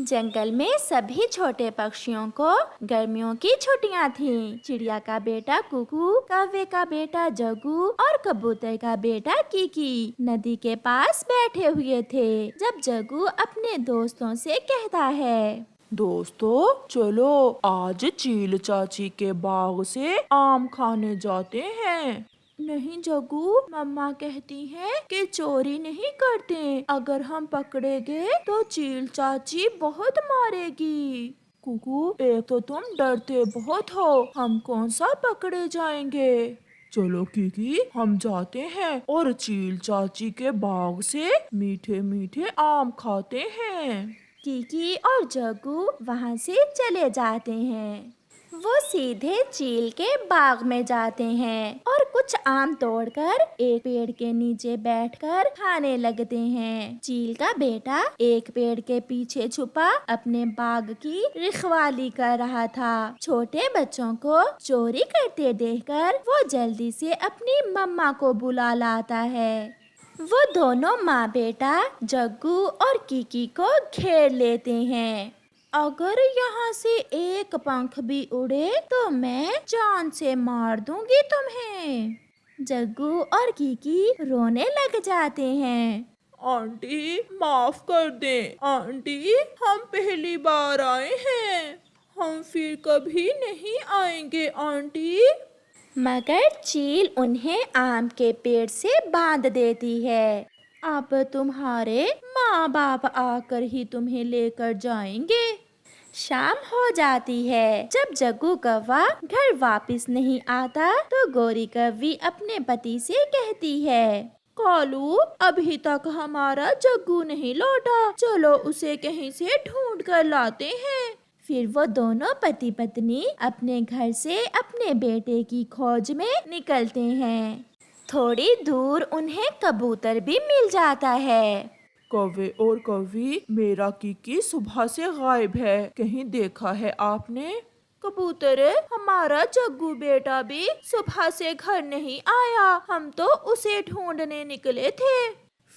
जंगल में सभी छोटे पक्षियों को गर्मियों की छुट्टियां थीं। चिड़िया का बेटा कुकू, कौवे का बेटा जग्गू और कबूतर का बेटा कीकी नदी के पास बैठे हुए थे जब जग्गू अपने दोस्तों से कहता है, दोस्तों चलो आज चील चाची के बाग से आम खाने जाते हैं। नहीं जग्गू, मम्मा कहती है कि चोरी नहीं करते, अगर हम पकड़े गए तो चील चाची बहुत मारेगी। कुकू एक तो तुम डरते बहुत हो, हम कौन सा पकड़े जाएंगे। चलो कीकी हम जाते हैं और चील चाची के बाग से मीठे मीठे आम खाते हैं। कीकी और जग्गू वहाँ से चले जाते हैं। वो सीधे चील के बाग में जाते हैं और कुछ आम तोड़कर एक पेड़ के नीचे बैठकर खाने लगते हैं। चील का बेटा एक पेड़ के पीछे छुपा अपने बाग की रखवाली कर रहा था। छोटे बच्चों को चोरी करते देखकर वो जल्दी से अपनी मम्मा को बुला लाता है। वो दोनों माँ बेटा जग्गू और कीकी को घेर लेते हैं। अगर यहाँ से एक पंख भी उड़े तो मैं जान से मार दूंगी तुम्हें। जग्गू और कीकी रोने लग जाते हैं। आंटी माफ कर दें, आंटी हम पहली बार आए हैं, हम फिर कभी नहीं आएंगे आंटी। मगर चील उन्हें आम के पेड़ से बांध देती है। अब तुम्हारे माँ बाप आकर ही तुम्हें लेकर जाएंगे। शाम हो जाती है। जब जग्गू कौवा घर वापस नहीं आता तो गोरी कौवी अपने पति से कहती है, कालू अभी तक हमारा जग्गू नहीं लौटा, चलो उसे कहीं से ढूंढ कर लाते हैं। फिर वो दोनों पति पत्नी अपने घर से अपने बेटे की खोज में निकलते हैं। थोड़ी दूर उन्हें कबूतर भी मिल जाता है। कौवे और कौवी, मेरा कीकी सुबह से गायब है, कहीं देखा है आपने। कबूतर, हमारा जग्गू बेटा भी सुबह से घर नहीं आया, हम तो उसे ढूंढने निकले थे।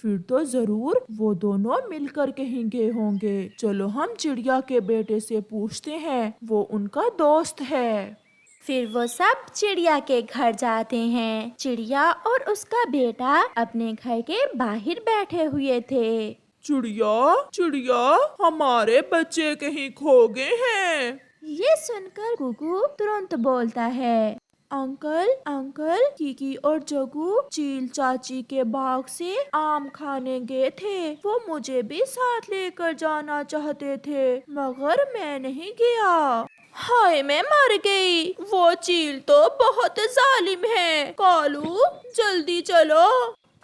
फिर तो जरूर वो दोनों मिलकर कहीं गए होंगे। चलो हम चिड़िया के बेटे से पूछते हैं, वो उनका दोस्त है। फिर वो सब चिड़िया के घर जाते हैं। चिड़िया और उसका बेटा अपने घर के बाहर बैठे हुए थे। चिड़िया चिड़िया, हमारे बच्चे कहीं खो गए हैं। ये सुनकर कुकू तुरंत बोलता है, अंकल अंकल, कीकी और जग्गू चील चाची के बाग से आम खाने गए थे। वो मुझे भी साथ लेकर जाना चाहते थे मगर मैं नहीं गया। हाय मैं मर गई, वो चील तो बहुत जालिम है। कालू जल्दी चलो।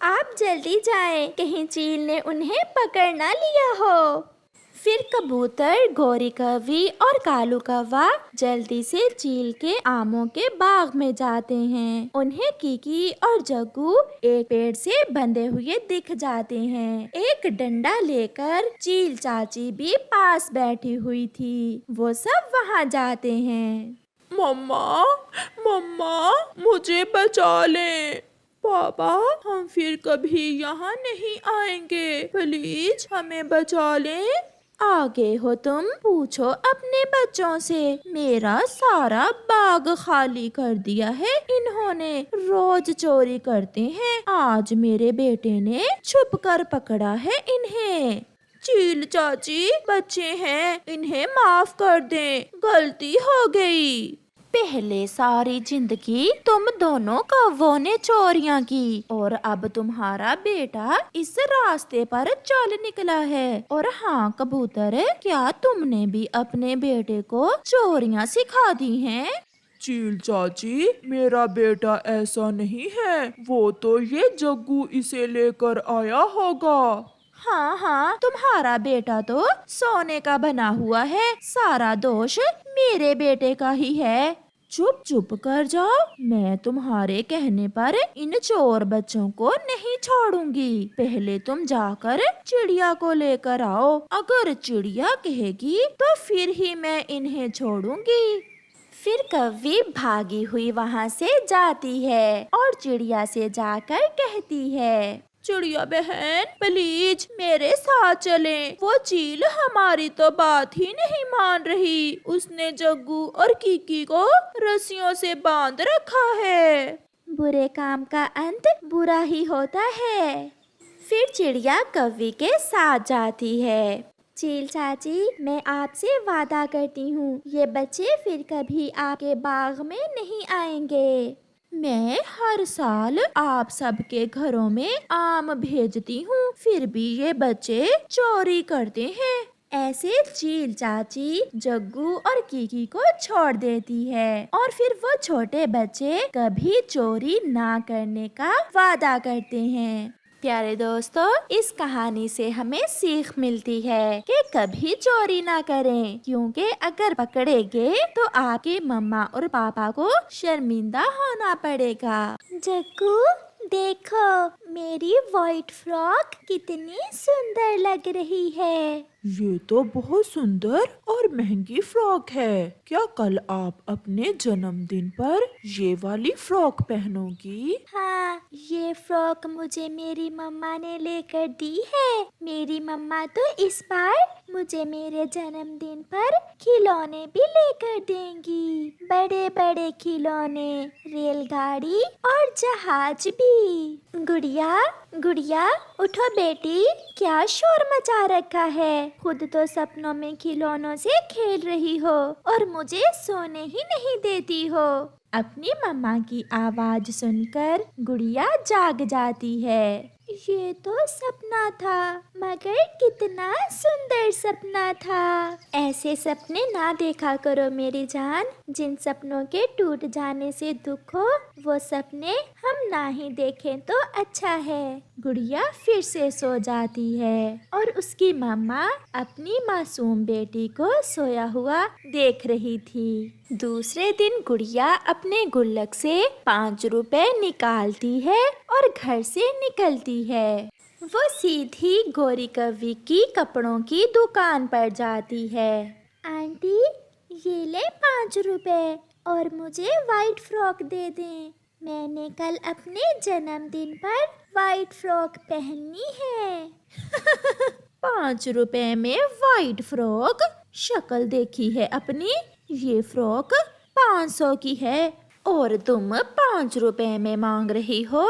आप जल्दी जाएं, कहीं चील ने उन्हें पकड़ ना लिया हो। फिर कबूतर, गोरी कौवी और कालू कौवा जल्दी से चील के आमों के बाग में जाते हैं। उन्हें कीकी और जग्गू एक पेड़ से बंधे हुए दिख जाते हैं। एक डंडा लेकर चील चाची भी पास बैठी हुई थी। वो सब वहाँ जाते हैं। मम्मा मम्मा, मुझे बचा ले। पापा हम फिर कभी यहाँ नहीं आएंगे, प्लीज हमें बचा ले। आगे हो तुम, पूछो अपने बच्चों से। मेरा सारा बाग खाली कर दिया है इन्होंने, रोज चोरी करते हैं। आज मेरे बेटे ने छुप कर पकड़ा है इन्हें। चील चाची बच्चे हैं, इन्हें माफ कर दें, गलती हो गई। पहले सारी जिंदगी तुम दोनों कौवों ने चोरियां की और अब तुम्हारा बेटा इस रास्ते पर चल निकला है। और हाँ कबूतर, क्या तुमने भी अपने बेटे को चोरियां सिखा दी हैं? चील चाची, मेरा बेटा ऐसा नहीं है, वो तो ये जग्गू इसे लेकर आया होगा। हाँ हाँ, तुम्हारा बेटा तो सोने का बना हुआ है, सारा दोष मेरे बेटे का ही है। चुप चुप कर जाओ, मैं तुम्हारे कहने पर इन चोर बच्चों को नहीं छोड़ूंगी। पहले तुम जाकर चिड़िया को लेकर आओ, अगर चिड़िया कहेगी तो फिर ही मैं इन्हें छोड़ूंगी। फिर कौवी भागी हुई वहाँ से जाती है और चिड़िया से जाकर कहती है, चिड़िया बहन प्लीज मेरे साथ चलें। वो चील हमारी तो बात ही नहीं मान रही। उसने जग्गू और कीकी को रस्सियों से बांध रखा है। बुरे काम का अंत बुरा ही होता है। फिर चिड़िया कौवे के साथ जाती है। चील चाची, मैं आपसे वादा करती हूँ ये बच्चे फिर कभी आपके बाग में नहीं आएंगे। मैं हर साल आप सबके घरों में आम भेजती हूँ, फिर भी ये बच्चे चोरी करते हैं। ऐसे चील चाची जग्गू और कीकी को छोड़ देती है और फिर वो छोटे बच्चे कभी चोरी ना करने का वादा करते हैं। प्यारे दोस्तों, इस कहानी से हमें सीख मिलती है कि कभी चोरी ना करें, क्योंकि अगर पकड़े गए तो आपके मम्मा और पापा को शर्मिंदा होना पड़ेगा। जग्गू देखो, मेरी व्हाइट फ्रॉक कितनी सुंदर लग रही है। ये तो बहुत सुंदर और महंगी फ्रॉक है। क्या कल आप अपने जन्मदिन पर ये वाली फ्रॉक पहनोगी? हाँ, ये फ्रॉक मुझे मेरी मम्मा ने लेकर दी है। मेरी मम्मा तो इस बार मुझे मेरे जन्मदिन पर खिलौने भी लेकर देंगी। बड़े बड़े खिलौने, रेलगाड़ी और जहाज भी। गुड़िया गुड़िया उठो बेटी, क्या शोर मचा रखा है। खुद तो सपनों में खिलौनों से खेल रही हो और मुझे सोने ही नहीं देती हो। अपनी मम्मा की आवाज सुनकर गुड़िया जाग जाती है। ये तो सपना था, मगर कितना सुंदर सपना था। ऐसे सपने ना देखा करो मेरी जान। जिन सपनों के टूट जाने से दुख हो, वो सपने हम ना ही देखें तो अच्छा है। गुड़िया फिर से सो जाती है और उसकी मम्मा अपनी मासूम बेटी को सोया हुआ देख रही थी। दूसरे दिन गुड़िया अपने गुल्लक से 5 रुपए निकालती है और घर से निकलती है। वो सीधी गोरी कौवी की कपड़ों की दुकान पर जाती है। आंटी, ये ले 5 रुपए और मुझे वाइट फ्रॉक दे दें। मैंने कल अपने जन्मदिन पर वाइट फ्रॉक पहननी है। 5 रुपए में वाइट फ्रॉक? शक्ल देखी है अपनी? ये फ्रॉक 500 की है और तुम 5 रुपए में मांग रही हो।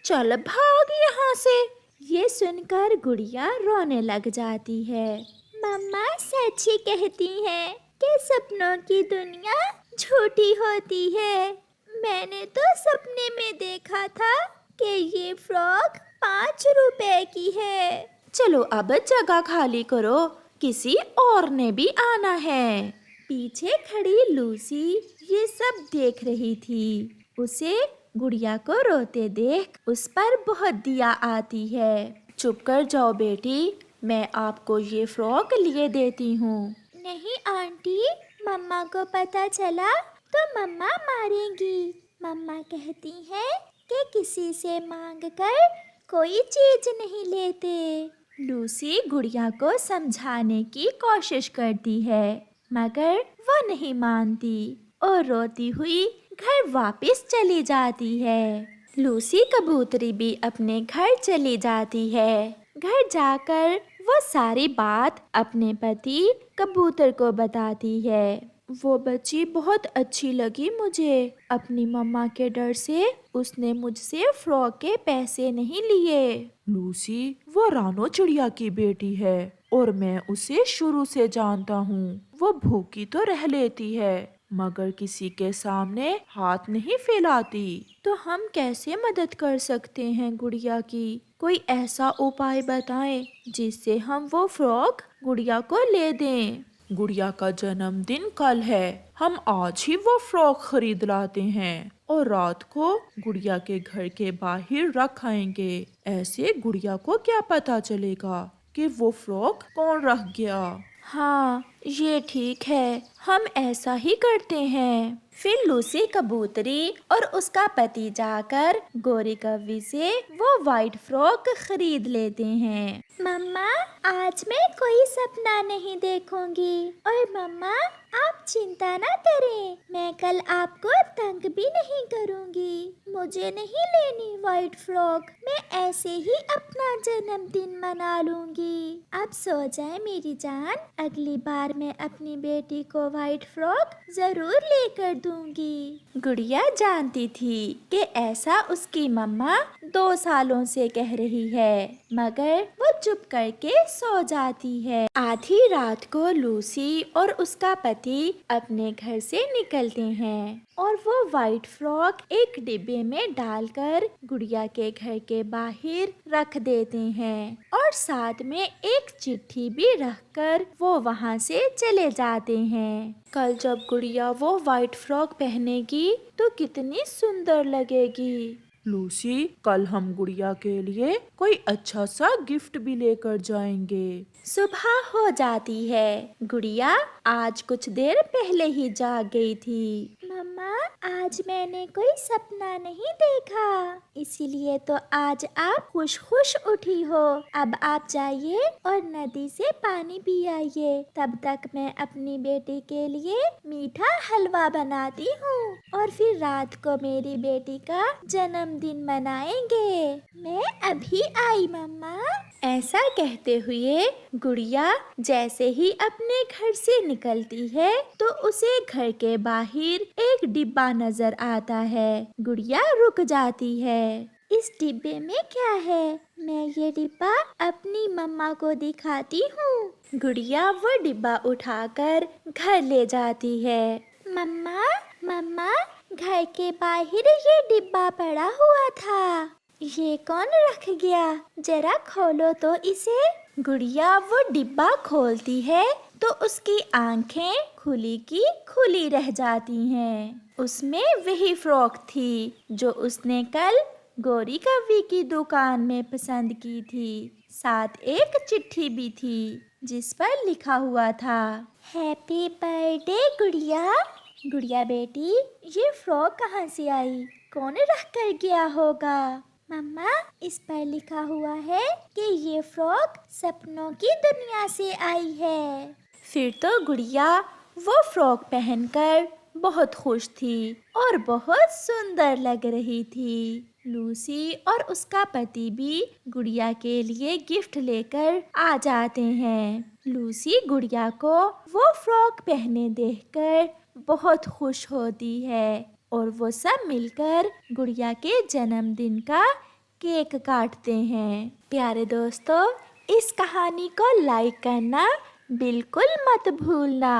चल भाग यहाँ से। ये सुनकर गुड़िया रोने लग जाती है। मम्मा सच ही कहती हैं कि सपनों की दुनिया झूठी होती है। मैंने तो सपने में देखा था कि ये फ्रॉक 5 रुपए की है। चलो अब जगह खाली करो, किसी और ने भी आना है। पीछे खड़ी लूसी ये सब देख रही थी। उसे गुड़िया को रोते देख उस पर बहुत दया आती है। चुप कर जाओ बेटी, मैं आपको ये फ्रॉक लिए देती हूँ। नहीं आंटी, मम्मा को पता चला तो मम्मा मारेंगी। मम्मा कहती है कि किसी से मांग कर कोई चीज नहीं लेते। लूसी गुड़िया को समझाने की कोशिश करती है, मगर वो नहीं मानती और रोती हुई घर वापस चली जाती है। लूसी कबूतरी भी अपने घर चली जाती है। घर जाकर वो सारी बात अपने पति कबूतर को बताती है। वो बच्ची बहुत अच्छी लगी मुझे। अपनी मम्मा के डर से उसने मुझसे फ्रॉक के पैसे नहीं लिए। लूसी वो रानो चिड़िया की बेटी है और मैं उसे शुरू से जानता हूँ। वो भूखी तो रह लेती है मगर किसी के सामने हाथ नहीं फैलाती। तो हम कैसे मदद कर सकते हैं गुड़िया की? कोई ऐसा उपाय बताएं जिससे हम वो फ्रॉक गुड़िया को ले दें। गुड़िया का जन्मदिन कल है, हम आज ही वो फ्रॉक खरीद लाते हैं और रात को गुड़िया के घर के बाहर रख आएंगे। ऐसे गुड़िया को क्या पता चलेगा कि वो फ्रॉक कौन रख गया। हाँ, ये ठीक है, हम ऐसा ही करते हैं। फिर लूसी कबूतरी और उसका पति जाकर गोरी कौवी से वो वाइट फ्रॉक खरीद लेते हैं। मम्मा, आज मैं कोई सपना नहीं देखूंगी। और मम्मा, आप चिंता ना करें, मैं कल आपको तंग भी नहीं करूंगी। मुझे नहीं लेनी वाइट फ्रॉक, मैं ऐसे ही अपना जन्मदिन मना लूंगी। अब सो जाए मेरी जान, अगली बार मैं अपनी बेटी को वाइट फ्रॉक जरूर लेकर दूंगी। गुड़िया जानती थी कि ऐसा उसकी मम्मा 2 सालों से कह रही है, मगर वो चुप करके सो जाती है। आधी रात को लूसी और उसका पति अपने घर से निकलते हैं और वो वाइट फ्रॉक एक डिब्बे में डालकर गुड़िया के घर के बाहर रख देते हैं और साथ में एक चिट्ठी भी रखकर वो वहाँ से चले जाते हैं। कल जब गुड़िया वो वाइट फ्रॉक पहनेगी तो कितनी सुंदर लगेगी। लूसी, कल हम गुड़िया के लिए कोई अच्छा सा गिफ्ट भी लेकर जाएंगे। सुबह हो जाती है। गुड़िया आज कुछ देर पहले ही जाग गई थी। मम्मा, आज मैंने कोई सपना नहीं देखा, इसीलिए तो आज आप खुश खुश उठी हो। अब आप जाइए और नदी से पानी पी आइए, तब तक मैं अपनी बेटी के लिए मीठा हलवा बनाती हूँ और फिर रात को मेरी बेटी का जन्मदिन मनाएंगे। मैं अभी आई मम्मा। ऐसा कहते हुए गुड़िया जैसे ही अपने घर से निकलती है तो उसे घर के बाहर एक डिब्बा नजर आता है। गुड़िया रुक जाती है। इस डिब्बे में क्या है? मैं ये डिब्बा अपनी मम्मा को दिखाती हूँ। गुड़िया वो डिब्बा उठाकर घर ले जाती है। मम्मा, मम्मा, घर के बाहर ये डिब्बा पड़ा हुआ था, ये कौन रख गया? जरा खोलो तो इसे। गुड़िया वो डिब्बा खोलती है तो उसकी आंखें खुली की खुली रह जाती हैं। उसमें वही फ्रॉक थी जो उसने कल गोरी कौवी की दुकान में पसंद की थी। साथ एक चिट्ठी भी थी जिस पर लिखा हुआ था, हैप्पी बर्थडे गुड़िया। गुड़िया बेटी, ये फ्रॉक कहाँ से आई? कौन रख कर गया होगा? मम्मा, इस पर लिखा हुआ है कि ये फ्रॉक सपनों की दुनिया से आई है। फिर तो गुड़िया वो फ्रॉक पहनकर बहुत खुश थी और बहुत सुंदर लग रही थी। लूसी और उसका पति भी गुड़िया के लिए गिफ्ट लेकर आ जाते हैं। लूसी गुड़िया को वो फ्रॉक पहने देखकर बहुत खुश होती है और वो सब मिलकर गुड़िया के जन्मदिन का केक काटते हैं। प्यारे दोस्तों, इस कहानी को लाइक करना बिल्कुल मत भूलना।